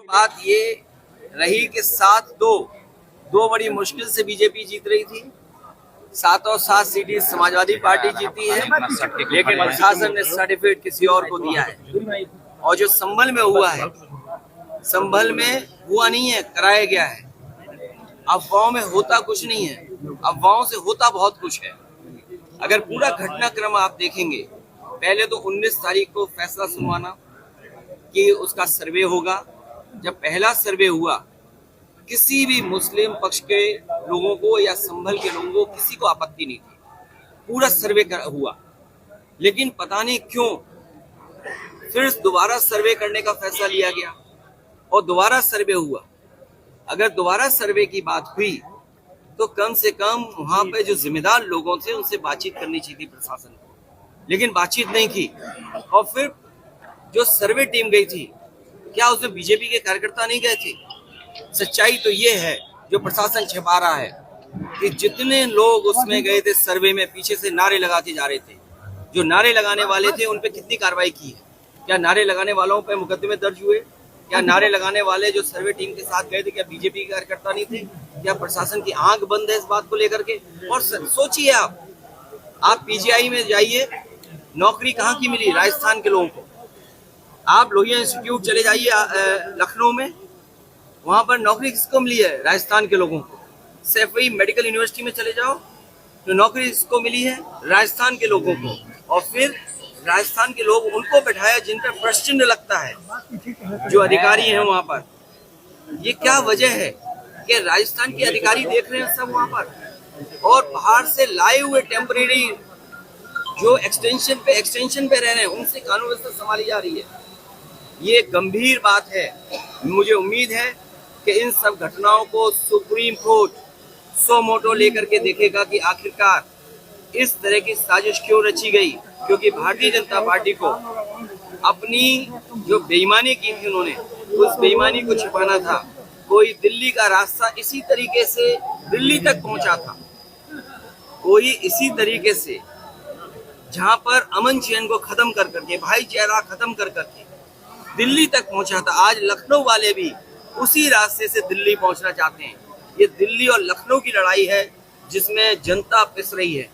बात ये रही कि 7-2 बड़ी मुश्किल से बीजेपी जीत रही थी। 7 सीटें समाजवादी पार्टी जीती है, लेकिन प्रशासन ने सर्टिफिकेट किसी और को दिया है। और जो संभल में हुआ है, संभल में हुआ नहीं है, कराया गया है। अफवाहों में होता कुछ नहीं है, अफवाहों से होता बहुत कुछ है। अगर पूरा घटनाक्रम आप देखेंगे, पहले तो 19 तारीख को फैसला सुनवाना कि उसका सर्वे होगा। जब पहला सर्वे हुआ, किसी भी मुस्लिम पक्ष के लोगों को या संभल के लोगों को किसी को आपत्ति नहीं थी, पूरा सर्वे हुआ। लेकिन पता नहीं क्यों फिर दोबारा सर्वे करने का फैसला लिया गया और दोबारा सर्वे हुआ। अगर दोबारा सर्वे की बात हुई तो कम से कम वहां पे जो जिम्मेदार लोगों थे उनसे बातचीत करनी चाहिए थी प्रशासन को, लेकिन बातचीत नहीं की। और फिर जो सर्वे टीम गई थी, क्या उसमें बीजेपी के कार्यकर्ता नहीं गए थे? सच्चाई तो ये है, जो प्रशासन छिपा रहा है, कि जितने लोग उसमें गए थे सर्वे में, पीछे से नारे लगाते जा रहे थे। जो नारे लगाने वाले थे उन पे कितनी कार्रवाई की है? क्या नारे लगाने वालों पे मुकदमे दर्ज हुए? क्या नारे लगाने वाले जो सर्वे टीम के साथ गए थे, क्या बीजेपी के कार्यकर्ता नहीं थे? क्या प्रशासन की आंख बंद है इस बात को लेकर के? और सोचिए, आप पीजीआई में जाइए, नौकरी कहाँ की मिली राजस्थान के लोगों को? आप लोहिया इंस्टीट्यूट चले जाइए लखनऊ में, वहां पर नौकरी किसको मिली है? राजस्थान के लोगों को। सैफई मेडिकल यूनिवर्सिटी में चले जाओ तो नौकरी किसको मिली है? राजस्थान के लोगों को। और फिर राजस्थान के लोग उनको बैठाया जिन पर प्रश्न लगता है, जो अधिकारी हैं वहां पर। ये क्या वजह है कि राजस्थान के अधिकारी देख रहे हैं सब वहां पर, और बाहर से लाए हुए टेम्परेरी जो एक्सटेंशन पे रह रहे हैं, उनसे कानून व्यवस्था संभाली जा रही है। ये गंभीर बात है। मुझे उम्मीद है कि इन सब घटनाओं को सुप्रीम कोर्ट सो मोटो लेकर के देखेगा कि आखिरकार इस तरह की साजिश क्यों रची गई। क्योंकि भारतीय जनता पार्टी को अपनी जो बेईमानी की थी, उन्होंने उस बेईमानी को छिपाना था। कोई दिल्ली का रास्ता इसी तरीके से दिल्ली तक पहुंचा था, कोई इसी तरीके से जहां पर अमन चैन को खत्म कर करके, भाईचारा खत्म कर करके दिल्ली तक पहुंचा था। आज लखनऊ वाले भी उसी रास्ते से दिल्ली पहुंचना चाहते हैं। ये दिल्ली और लखनऊ की लड़ाई है जिसमें जनता पिस रही है।